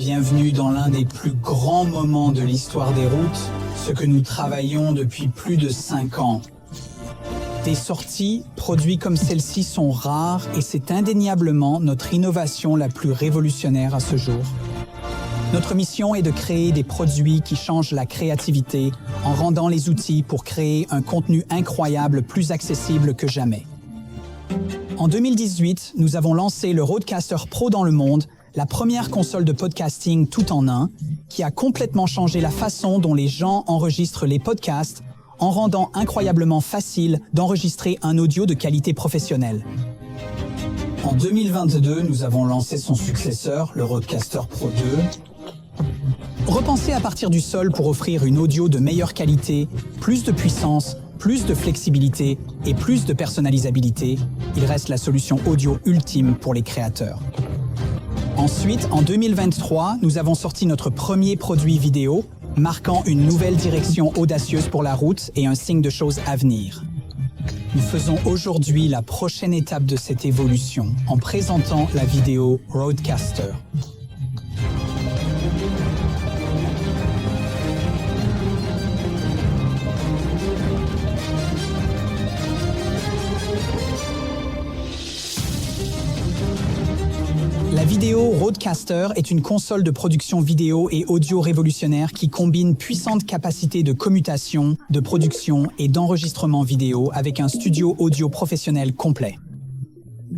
Bienvenue dans l'un des plus grands moments de l'histoire des routes, ce que nous travaillons depuis plus de 5 ans. Des sorties, produits comme celle-ci sont rares et c'est indéniablement notre innovation la plus révolutionnaire à ce jour. Notre mission est de créer des produits qui changent la créativité en rendant les outils pour créer un contenu incroyable plus accessible que jamais. En 2018, nous avons lancé le Rodecaster Pro dans le monde, la première console de podcasting tout en un, qui a complètement changé la façon dont les gens enregistrent les podcasts en rendant incroyablement facile d'enregistrer un audio de qualité professionnelle. En 2022, nous avons lancé son successeur, le Rodecaster Pro 2. Repensé à partir du sol pour offrir une audio de meilleure qualité, plus de puissance, plus de flexibilité et plus de personnalisabilité, il reste la solution audio ultime pour les créateurs. Ensuite, en 2023, nous avons sorti notre premier produit vidéo, marquant une nouvelle direction audacieuse pour la route et un signe de choses à venir. Nous faisons aujourd'hui la prochaine étape de cette évolution en présentant la vidéo Rodecaster. La vidéo Rodecaster est une console de production vidéo et audio révolutionnaire qui combine puissantes capacités de commutation, de production et d'enregistrement vidéo avec un studio audio professionnel complet.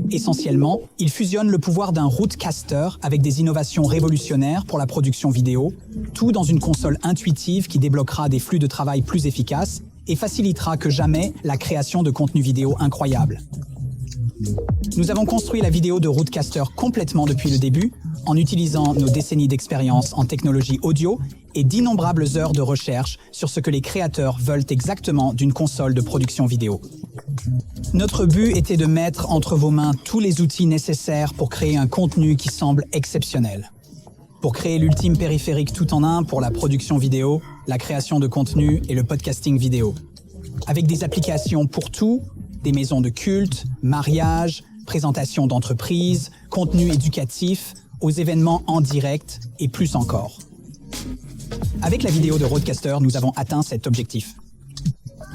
Essentiellement, il fusionne le pouvoir d'un Rodecaster avec des innovations révolutionnaires pour la production vidéo, tout dans une console intuitive qui débloquera des flux de travail plus efficaces et facilitera que jamais la création de contenu vidéo incroyable. Nous avons construit la vidéo de Rodecaster complètement depuis le début, en utilisant nos décennies d'expérience en technologie audio et d'innombrables heures de recherche sur ce que les créateurs veulent exactement d'une console de production vidéo. Notre but était de mettre entre vos mains tous les outils nécessaires pour créer un contenu qui semble exceptionnel. Pour créer l'ultime périphérique tout en un pour la production vidéo, la création de contenu et le podcasting vidéo. Avec des applications pour tout, des maisons de culte, mariages, présentations d'entreprises, contenu éducatif, aux événements en direct et plus encore. Avec la vidéo de Rodecaster, nous avons atteint cet objectif.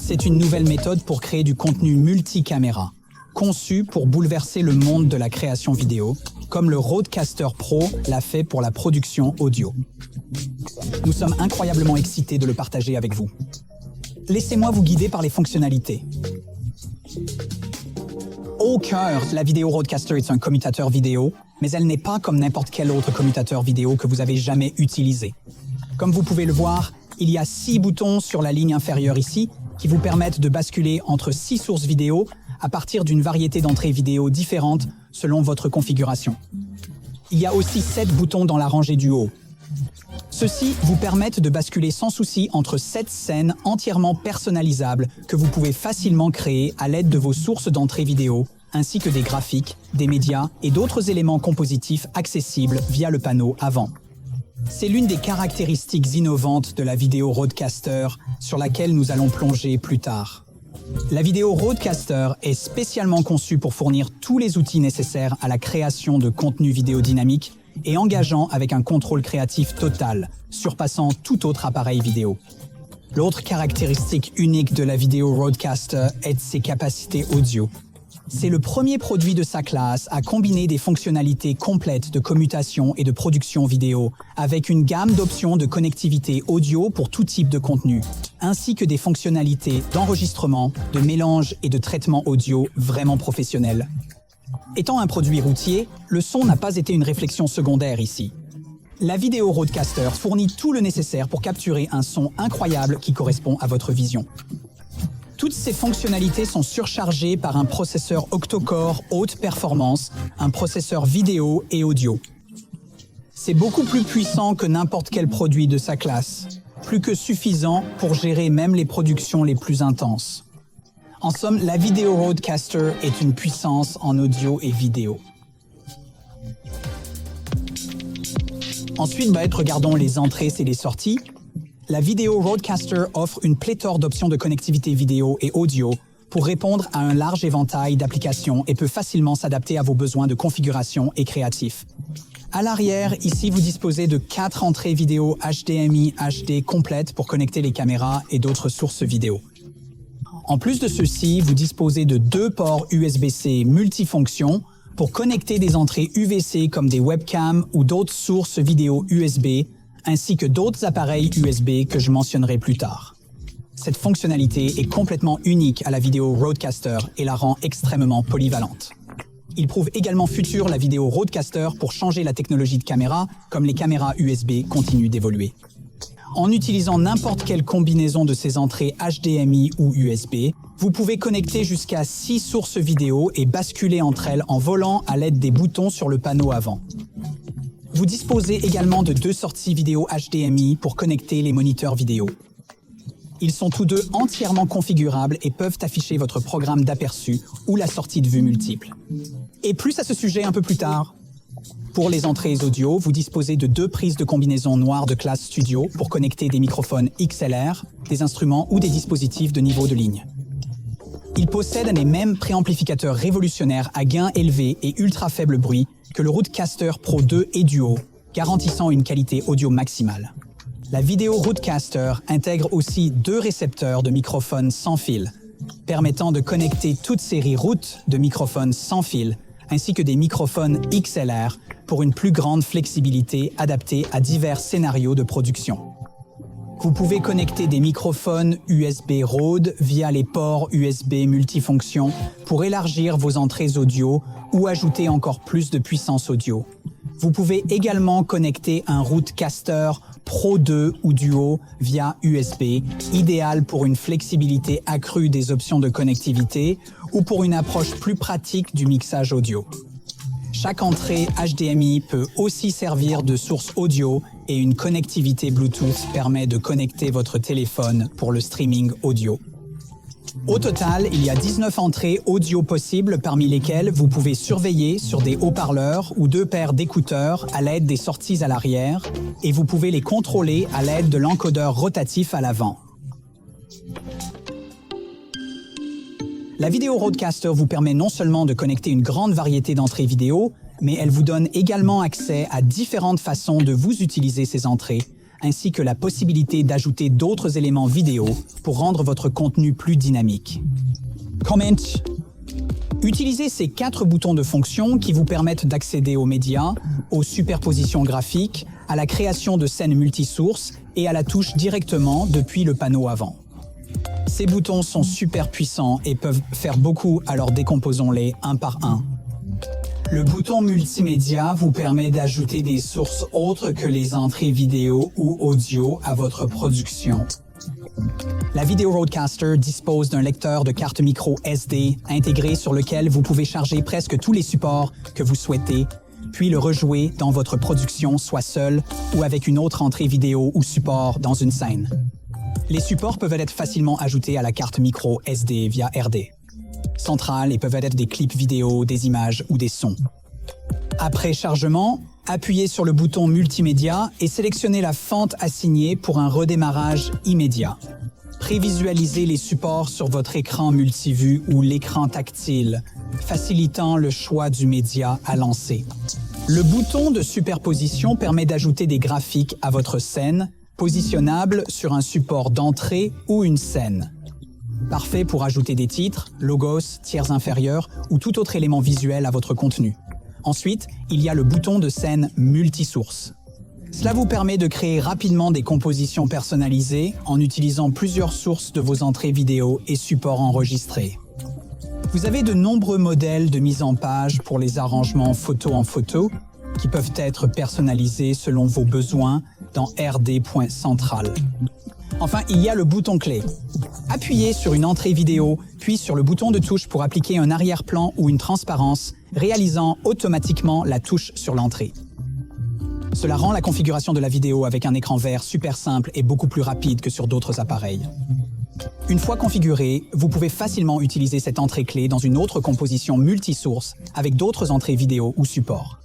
C'est une nouvelle méthode pour créer du contenu multicaméra, conçu pour bouleverser le monde de la création vidéo, comme le Rodecaster Pro l'a fait pour la production audio. Nous sommes incroyablement excités de le partager avec vous. Laissez-moi vous guider par les fonctionnalités. Au cœur, la vidéo Rodecaster est un commutateur vidéo, mais elle n'est pas comme n'importe quel autre commutateur vidéo que vous avez jamais utilisé. Comme vous pouvez le voir, il y a 6 boutons sur la ligne inférieure ici qui vous permettent de basculer entre 6 sources vidéo à partir d'une variété d'entrées vidéo différentes selon votre configuration. Il y a aussi 7 boutons dans la rangée du haut. Ceux-ci vous permettent de basculer sans souci entre 7 scènes entièrement personnalisables que vous pouvez facilement créer à l'aide de vos sources d'entrée vidéo, ainsi que des graphiques, des médias et d'autres éléments compositifs accessibles via le panneau avant. C'est l'une des caractéristiques innovantes de la vidéo Rodecaster sur laquelle nous allons plonger plus tard. La vidéo Rodecaster est spécialement conçue pour fournir tous les outils nécessaires à la création de contenu vidéo dynamique et engageant avec un contrôle créatif total, surpassant tout autre appareil vidéo. L'autre caractéristique unique de la vidéo Rodecaster est ses capacités audio. C'est le premier produit de sa classe à combiner des fonctionnalités complètes de commutation et de production vidéo, avec une gamme d'options de connectivité audio pour tout type de contenu, ainsi que des fonctionnalités d'enregistrement, de mélange et de traitement audio vraiment professionnels. Étant un produit routier, le son n'a pas été une réflexion secondaire ici. La vidéo Rodecaster fournit tout le nécessaire pour capturer un son incroyable qui correspond à votre vision. Toutes ces fonctionnalités sont surchargées par un processeur octa-core haute performance, un processeur vidéo et audio. C'est beaucoup plus puissant que n'importe quel produit de sa classe, plus que suffisant pour gérer même les productions les plus intenses. En somme, la vidéo Rodecaster est une puissance en audio et vidéo. Ensuite, regardons les entrées et les sorties. La vidéo Rodecaster offre une pléthore d'options de connectivité vidéo et audio pour répondre à un large éventail d'applications et peut facilement s'adapter à vos besoins de configuration et créatifs. À l'arrière, ici, vous disposez de 4 entrées vidéo HDMI HD complètes pour connecter les caméras et d'autres sources vidéo. En plus de ceci, vous disposez de 2 ports USB-C multifonctions pour connecter des entrées UVC comme des webcams ou d'autres sources vidéo USB, ainsi que d'autres appareils USB que je mentionnerai plus tard. Cette fonctionnalité est complètement unique à la vidéo Rodecaster et la rend extrêmement polyvalente. Il prouve également futur la vidéo Rodecaster pour changer la technologie de caméra, comme les caméras USB continuent d'évoluer. En utilisant n'importe quelle combinaison de ces entrées HDMI ou USB, vous pouvez connecter jusqu'à 6 sources vidéo et basculer entre elles en volant à l'aide des boutons sur le panneau avant. Vous disposez également de 2 sorties vidéo HDMI pour connecter les moniteurs vidéo. Ils sont tous deux entièrement configurables et peuvent afficher votre programme d'aperçu ou la sortie de vue multiple. Et plus à ce sujet un peu plus tard. Pour les entrées audio, vous disposez de 2 prises de combinaison noire de classe studio pour connecter des microphones XLR, des instruments ou des dispositifs de niveau de ligne. Ils possèdent les mêmes préamplificateurs révolutionnaires à gain élevé et ultra faible bruit que le Rodecaster Pro 2 et Duo, garantissant une qualité audio maximale. La vidéo Rodecaster intègre aussi 2 récepteurs de microphones sans fil, permettant de connecter toute série route de microphones sans fil, ainsi que des microphones XLR pour une plus grande flexibilité adaptée à divers scénarios de production. Vous pouvez connecter des microphones USB Rode via les ports USB multifonctions pour élargir vos entrées audio ou ajouter encore plus de puissance audio. Vous pouvez également connecter un Rodecaster Pro 2 ou Duo via USB, idéal pour une flexibilité accrue des options de connectivité ou pour une approche plus pratique du mixage audio. Chaque entrée HDMI peut aussi servir de source audio et une connectivité Bluetooth permet de connecter votre téléphone pour le streaming audio. Au total, il y a 19 entrées audio possibles parmi lesquelles vous pouvez surveiller sur des haut-parleurs ou 2 paires d'écouteurs à l'aide des sorties à l'arrière et vous pouvez les contrôler à l'aide de l'encodeur rotatif à l'avant. La vidéo Rodecaster vous permet non seulement de connecter une grande variété d'entrées vidéo, mais elle vous donne également accès à différentes façons de vous utiliser ces entrées, ainsi que la possibilité d'ajouter d'autres éléments vidéo pour rendre votre contenu plus dynamique. Comment? Utilisez ces 4 boutons de fonction qui vous permettent d'accéder aux médias, aux superpositions graphiques, à la création de scènes multisources et à la touche directement depuis le panneau avant. Ces boutons sont super puissants et peuvent faire beaucoup, alors décomposons-les un par un. Le bouton multimédia vous permet d'ajouter des sources autres que les entrées vidéo ou audio à votre production. La vidéo Rodecaster dispose d'un lecteur de carte micro SD intégré sur lequel vous pouvez charger presque tous les supports que vous souhaitez, puis le rejouer dans votre production soit seul ou avec une autre entrée vidéo ou support dans une scène. Les supports peuvent être facilement ajoutés à la carte micro SD via RD centrale et peuvent être des clips vidéo, des images ou des sons. Après chargement, appuyez sur le bouton multimédia et sélectionnez la fente assignée pour un redémarrage immédiat. Prévisualisez les supports sur votre écran multivue ou l'écran tactile, facilitant le choix du média à lancer. Le bouton de superposition permet d'ajouter des graphiques à votre scène, positionnable sur un support d'entrée ou une scène. Parfait pour ajouter des titres, logos, tiers inférieurs ou tout autre élément visuel à votre contenu. Ensuite, il y a le bouton de scène multisource. Cela vous permet de créer rapidement des compositions personnalisées en utilisant plusieurs sources de vos entrées vidéo et supports enregistrés. Vous avez de nombreux modèles de mise en page pour les arrangements photo en photo qui peuvent être personnalisés selon vos besoins dans RD.central. Enfin, il y a le bouton clé. Appuyez sur une entrée vidéo, puis sur le bouton de touche pour appliquer un arrière-plan ou une transparence, réalisant automatiquement la touche sur l'entrée. Cela rend la configuration de la vidéo avec un écran vert super simple et beaucoup plus rapide que sur d'autres appareils. Une fois configuré, vous pouvez facilement utiliser cette entrée clé dans une autre composition multisource avec d'autres entrées vidéo ou supports.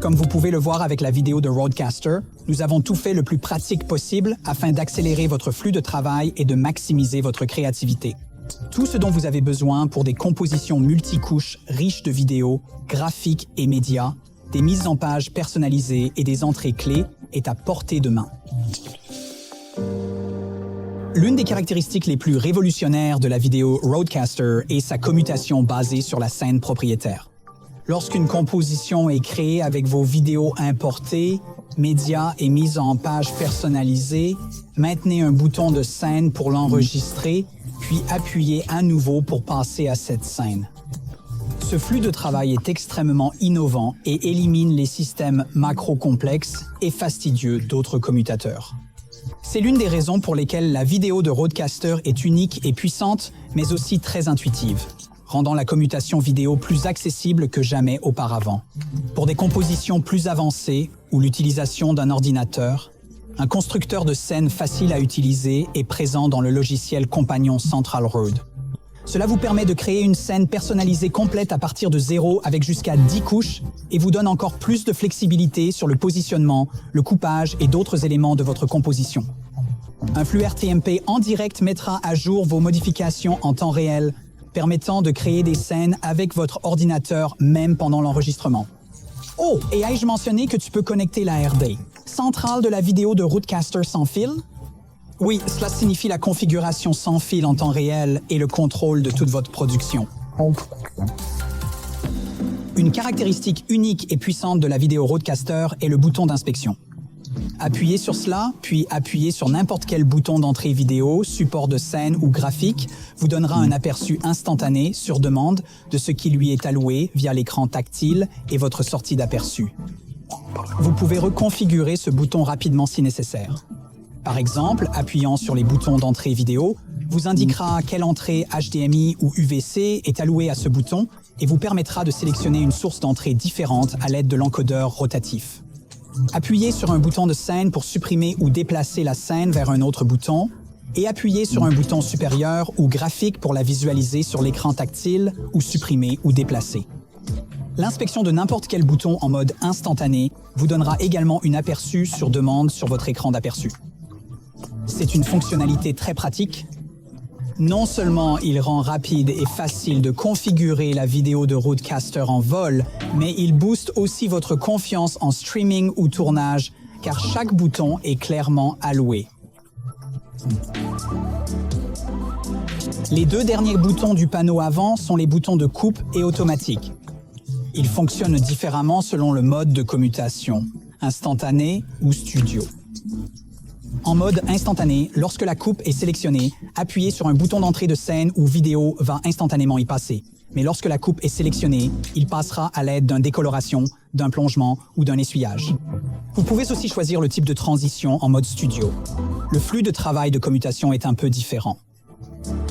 Comme vous pouvez le voir avec la vidéo de Rodecaster, nous avons tout fait le plus pratique possible afin d'accélérer votre flux de travail et de maximiser votre créativité. Tout ce dont vous avez besoin pour des compositions multicouches riches de vidéos, graphiques et médias, des mises en page personnalisées et des entrées clés est à portée de main. L'une des caractéristiques les plus révolutionnaires de la vidéo Rodecaster est sa commutation basée sur la scène propriétaire. Lorsqu'une composition est créée avec vos vidéos importées, médias et mises en page personnalisées, maintenez un bouton de scène pour l'enregistrer, puis appuyez à nouveau pour passer à cette scène. Ce flux de travail est extrêmement innovant et élimine les systèmes macro complexes et fastidieux d'autres commutateurs. C'est l'une des raisons pour lesquelles la vidéo de Rodecaster est unique et puissante, mais aussi très intuitive, rendant la commutation vidéo plus accessible que jamais auparavant. Pour des compositions plus avancées ou l'utilisation d'un ordinateur, un constructeur de scène facile à utiliser est présent dans le logiciel compagnon Central Rode. Cela vous permet de créer une scène personnalisée complète à partir de 0 avec jusqu'à 10 couches et vous donne encore plus de flexibilité sur le positionnement, le coupage et d'autres éléments de votre composition. Un flux RTMP en direct mettra à jour vos modifications en temps réel, permettant de créer des scènes avec votre ordinateur même pendant l'enregistrement. Oh, et ai-je mentionné que tu peux connecter la RD, centrale de la vidéo de Rodecaster sans fil? Oui, cela signifie la configuration sans fil en temps réel et le contrôle de toute votre production. Une caractéristique unique et puissante de la vidéo Rodecaster est le bouton d'inspection. Appuyez sur cela, puis appuyez sur n'importe quel bouton d'entrée vidéo, support de scène ou graphique, vous donnera un aperçu instantané, sur demande, de ce qui lui est alloué via l'écran tactile et votre sortie d'aperçu. Vous pouvez reconfigurer ce bouton rapidement si nécessaire. Par exemple, appuyant sur les boutons d'entrée vidéo, vous indiquera quelle entrée HDMI ou UVC est allouée à ce bouton et vous permettra de sélectionner une source d'entrée différente à l'aide de l'encodeur rotatif. Appuyez sur un bouton de scène pour supprimer ou déplacer la scène vers un autre bouton et appuyez sur un bouton supérieur ou graphique pour la visualiser sur l'écran tactile ou supprimer ou déplacer. L'inspection de n'importe quel bouton en mode instantané vous donnera également une aperçu sur demande sur votre écran d'aperçu. C'est une fonctionnalité très pratique. Non seulement il rend rapide et facile de configurer la vidéo de Rodecaster en vol, mais il booste aussi votre confiance en streaming ou tournage, car chaque bouton est clairement alloué. Les deux derniers boutons du panneau avant sont les boutons de coupe et automatique. Ils fonctionnent différemment selon le mode de commutation, instantané ou studio. En mode instantané, lorsque la coupe est sélectionnée, appuyez sur un bouton d'entrée de scène ou vidéo va instantanément y passer. Mais lorsque la coupe est sélectionnée, il passera à l'aide d'une décoloration, d'un plongement ou d'un essuyage. Vous pouvez aussi choisir le type de transition en mode studio. Le flux de travail de commutation est un peu différent.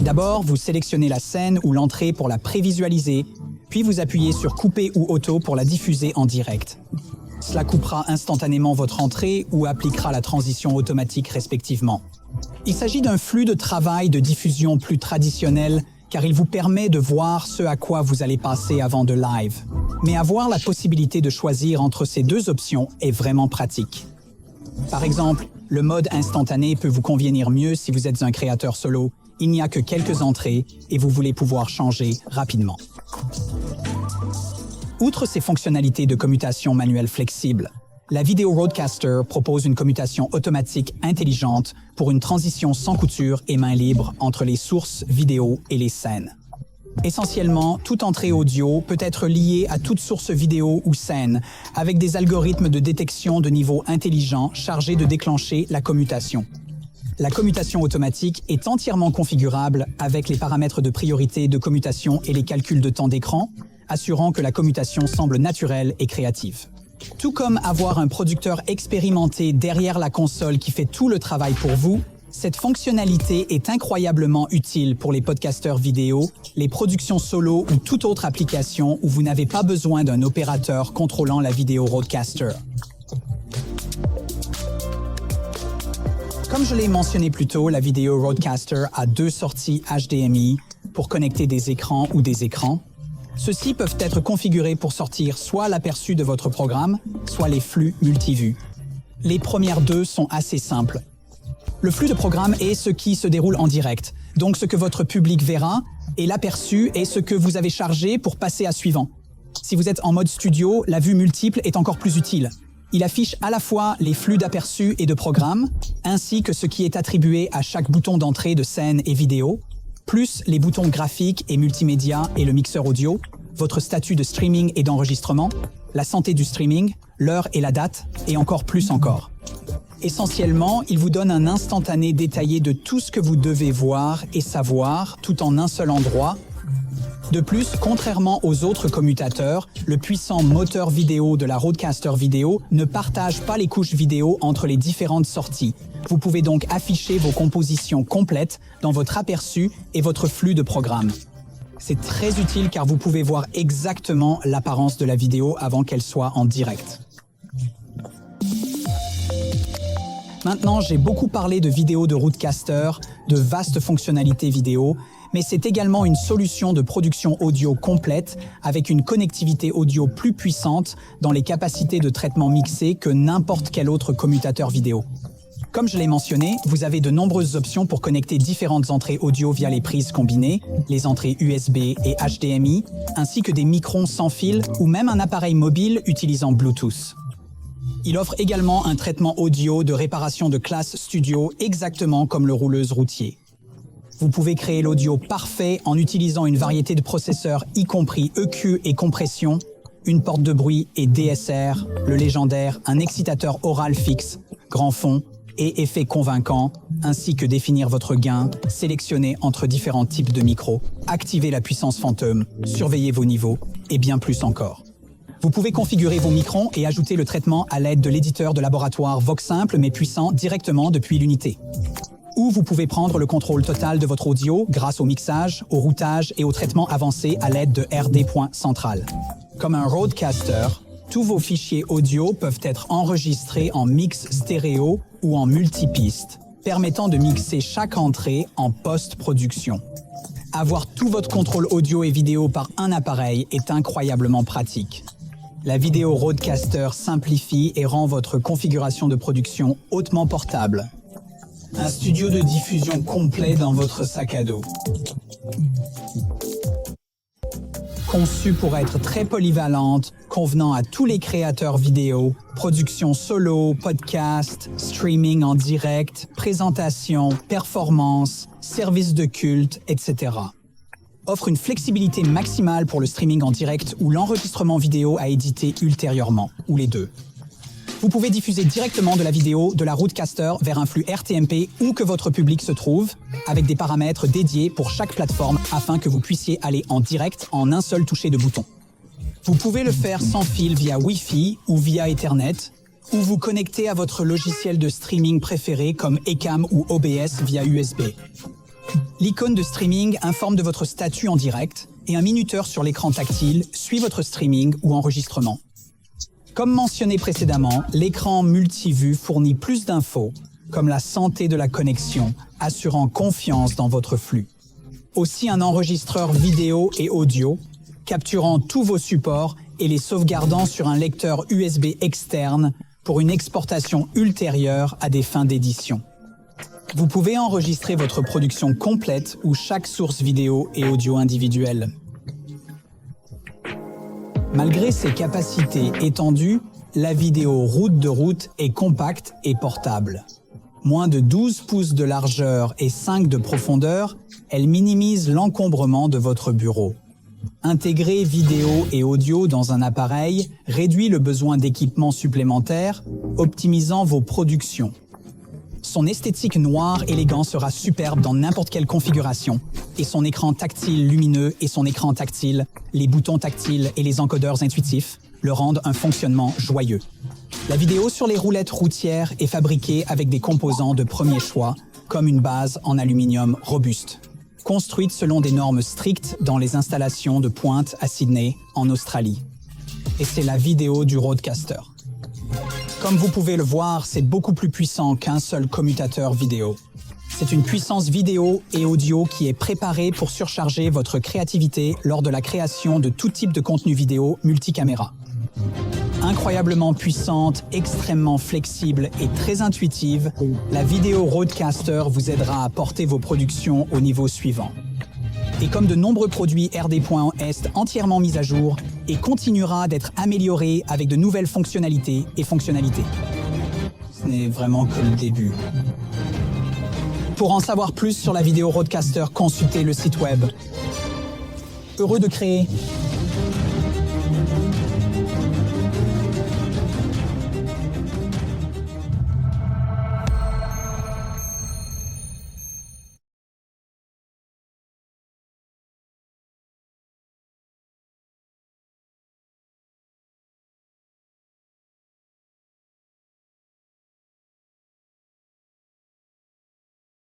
D'abord, vous sélectionnez la scène ou l'entrée pour la prévisualiser, puis vous appuyez sur Couper ou Auto pour la diffuser en direct. Cela coupera instantanément votre entrée ou appliquera la transition automatique respectivement. Il s'agit d'un flux de travail de diffusion plus traditionnel car il vous permet de voir ce à quoi vous allez passer avant de live. Mais avoir la possibilité de choisir entre ces deux options est vraiment pratique. Par exemple, le mode instantané peut vous convenir mieux si vous êtes un créateur solo. Il n'y a que quelques entrées et vous voulez pouvoir changer rapidement. Outre ces fonctionnalités de commutation manuelle flexible, la vidéo Rodecaster propose une commutation automatique intelligente pour une transition sans couture et main libre entre les sources vidéo et les scènes. Essentiellement, toute entrée audio peut être liée à toute source vidéo ou scène, avec des algorithmes de détection de niveau intelligent chargés de déclencher la commutation. La commutation automatique est entièrement configurable avec les paramètres de priorité de commutation et les calculs de temps d'écran, assurant que la commutation semble naturelle et créative. Tout comme avoir un producteur expérimenté derrière la console qui fait tout le travail pour vous, cette fonctionnalité est incroyablement utile pour les podcasteurs vidéo, les productions solo ou toute autre application où vous n'avez pas besoin d'un opérateur contrôlant la vidéo Rodecaster. Comme je l'ai mentionné plus tôt, la vidéo Rodecaster a deux sorties HDMI pour connecter des écrans ou des écrans. Ceux-ci peuvent être configurés pour sortir soit l'aperçu de votre programme, soit les flux multivues. Les premières deux sont assez simples. Le flux de programme est ce qui se déroule en direct, donc ce que votre public verra, et l'aperçu est ce que vous avez chargé pour passer à suivant. Si vous êtes en mode studio, la vue multiple est encore plus utile. Il affiche à la fois les flux d'aperçus et de programmes, ainsi que ce qui est attribué à chaque bouton d'entrée de scène et vidéo, plus les boutons graphiques et multimédia et le mixeur audio, votre statut de streaming et d'enregistrement, la santé du streaming, l'heure et la date, et encore plus encore. Essentiellement, il vous donne un instantané détaillé de tout ce que vous devez voir et savoir, tout en un seul endroit. De plus, contrairement aux autres commutateurs, le puissant moteur vidéo de la Rodecaster Vidéo ne partage pas les couches vidéo entre les différentes sorties. Vous pouvez donc afficher vos compositions complètes dans votre aperçu et votre flux de programmes. C'est très utile car vous pouvez voir exactement l'apparence de la vidéo avant qu'elle soit en direct. Maintenant, j'ai beaucoup parlé de vidéos de Rodecaster, de vastes fonctionnalités vidéo, mais c'est également une solution de production audio complète avec une connectivité audio plus puissante dans les capacités de traitement mixé que n'importe quel autre commutateur vidéo. Comme je l'ai mentionné, vous avez de nombreuses options pour connecter différentes entrées audio via les prises combinées, les entrées USB et HDMI, ainsi que des microns sans fil ou même un appareil mobile utilisant Bluetooth. Il offre également un traitement audio de réparation de classe studio exactement comme le rouleuse routier. Vous pouvez créer l'audio parfait en utilisant une variété de processeurs, y compris EQ et compression, une porte de bruit et DSR, le légendaire, un excitateur oral fixe, grand fond et effet convaincant, ainsi que définir votre gain, sélectionner entre différents types de micros, activer la puissance fantôme, surveiller vos niveaux et bien plus encore. Vous pouvez configurer vos microns et ajouter le traitement à l'aide de l'éditeur de laboratoire Vox simple mais puissant directement depuis l'unité. Ou vous pouvez prendre le contrôle total de votre audio grâce au mixage, au routage et au traitement avancé à l'aide de RD Point Central. Comme un Rodecaster, tous vos fichiers audio peuvent être enregistrés en mix stéréo ou en multipiste, permettant de mixer chaque entrée en post-production. Avoir tout votre contrôle audio et vidéo par un appareil est incroyablement pratique. La vidéo Rodecaster simplifie et rend votre configuration de production hautement portable. Un studio de diffusion complet dans votre sac à dos. Conçue pour être très polyvalente, convenant à tous les créateurs vidéo, production solo, podcast, streaming en direct, présentation, performance, service de culte, etc. Offre une flexibilité maximale pour le streaming en direct ou l'enregistrement vidéo à éditer ultérieurement, ou les deux. Vous pouvez diffuser directement de la vidéo de la Rodecaster vers un flux RTMP où que votre public se trouve, avec des paramètres dédiés pour chaque plateforme afin que vous puissiez aller en direct en un seul toucher de bouton. Vous pouvez le faire sans fil via Wi-Fi ou via Ethernet, ou vous connecter à votre logiciel de streaming préféré comme Ecamm ou OBS via USB. L'icône de streaming informe de votre statut en direct et un minuteur sur l'écran tactile suit votre streaming ou enregistrement. Comme mentionné précédemment, l'écran multivue fournit plus d'infos, comme la santé de la connexion, assurant confiance dans votre flux. Aussi un enregistreur vidéo et audio, capturant tous vos supports et les sauvegardant sur un lecteur USB externe pour une exportation ultérieure à des fins d'édition. Vous pouvez enregistrer votre production complète ou chaque source vidéo et audio individuelle. Malgré ses capacités étendues, la vidéo route de route est compacte et portable. Moins de 12 pouces de largeur et 5 de profondeur, elle minimise l'encombrement de votre bureau. Intégrer vidéo et audio dans un appareil réduit le besoin d'équipements supplémentaires, optimisant vos productions. Son esthétique noire élégant sera superbe dans n'importe quelle configuration, et son écran tactile lumineux et son écran tactile, les boutons tactiles et les encodeurs intuitifs le rendent un fonctionnement joyeux. La vidéo sur les roulettes routières est fabriquée avec des composants de premier choix, comme une base en aluminium robuste, construite selon des normes strictes dans les installations de pointe à Sydney, en Australie. Et c'est la vidéo du Rodecaster. Comme vous pouvez le voir, c'est beaucoup plus puissant qu'un seul commutateur vidéo. C'est une puissance vidéo et audio qui est préparée pour surcharger votre créativité lors de la création de tout type de contenu vidéo multicaméra. Incroyablement puissante, extrêmement flexible et très intuitive, la vidéo Rodecaster vous aidera à porter vos productions au niveau suivant. est comme de nombreux produits RD.Est entièrement mis à jour et continuera d'être amélioré avec de nouvelles fonctionnalités et fonctionnalités. Ce n'est vraiment que le début. Pour en savoir plus sur la vidéo Rodecaster, consultez le site web. Heureux de créer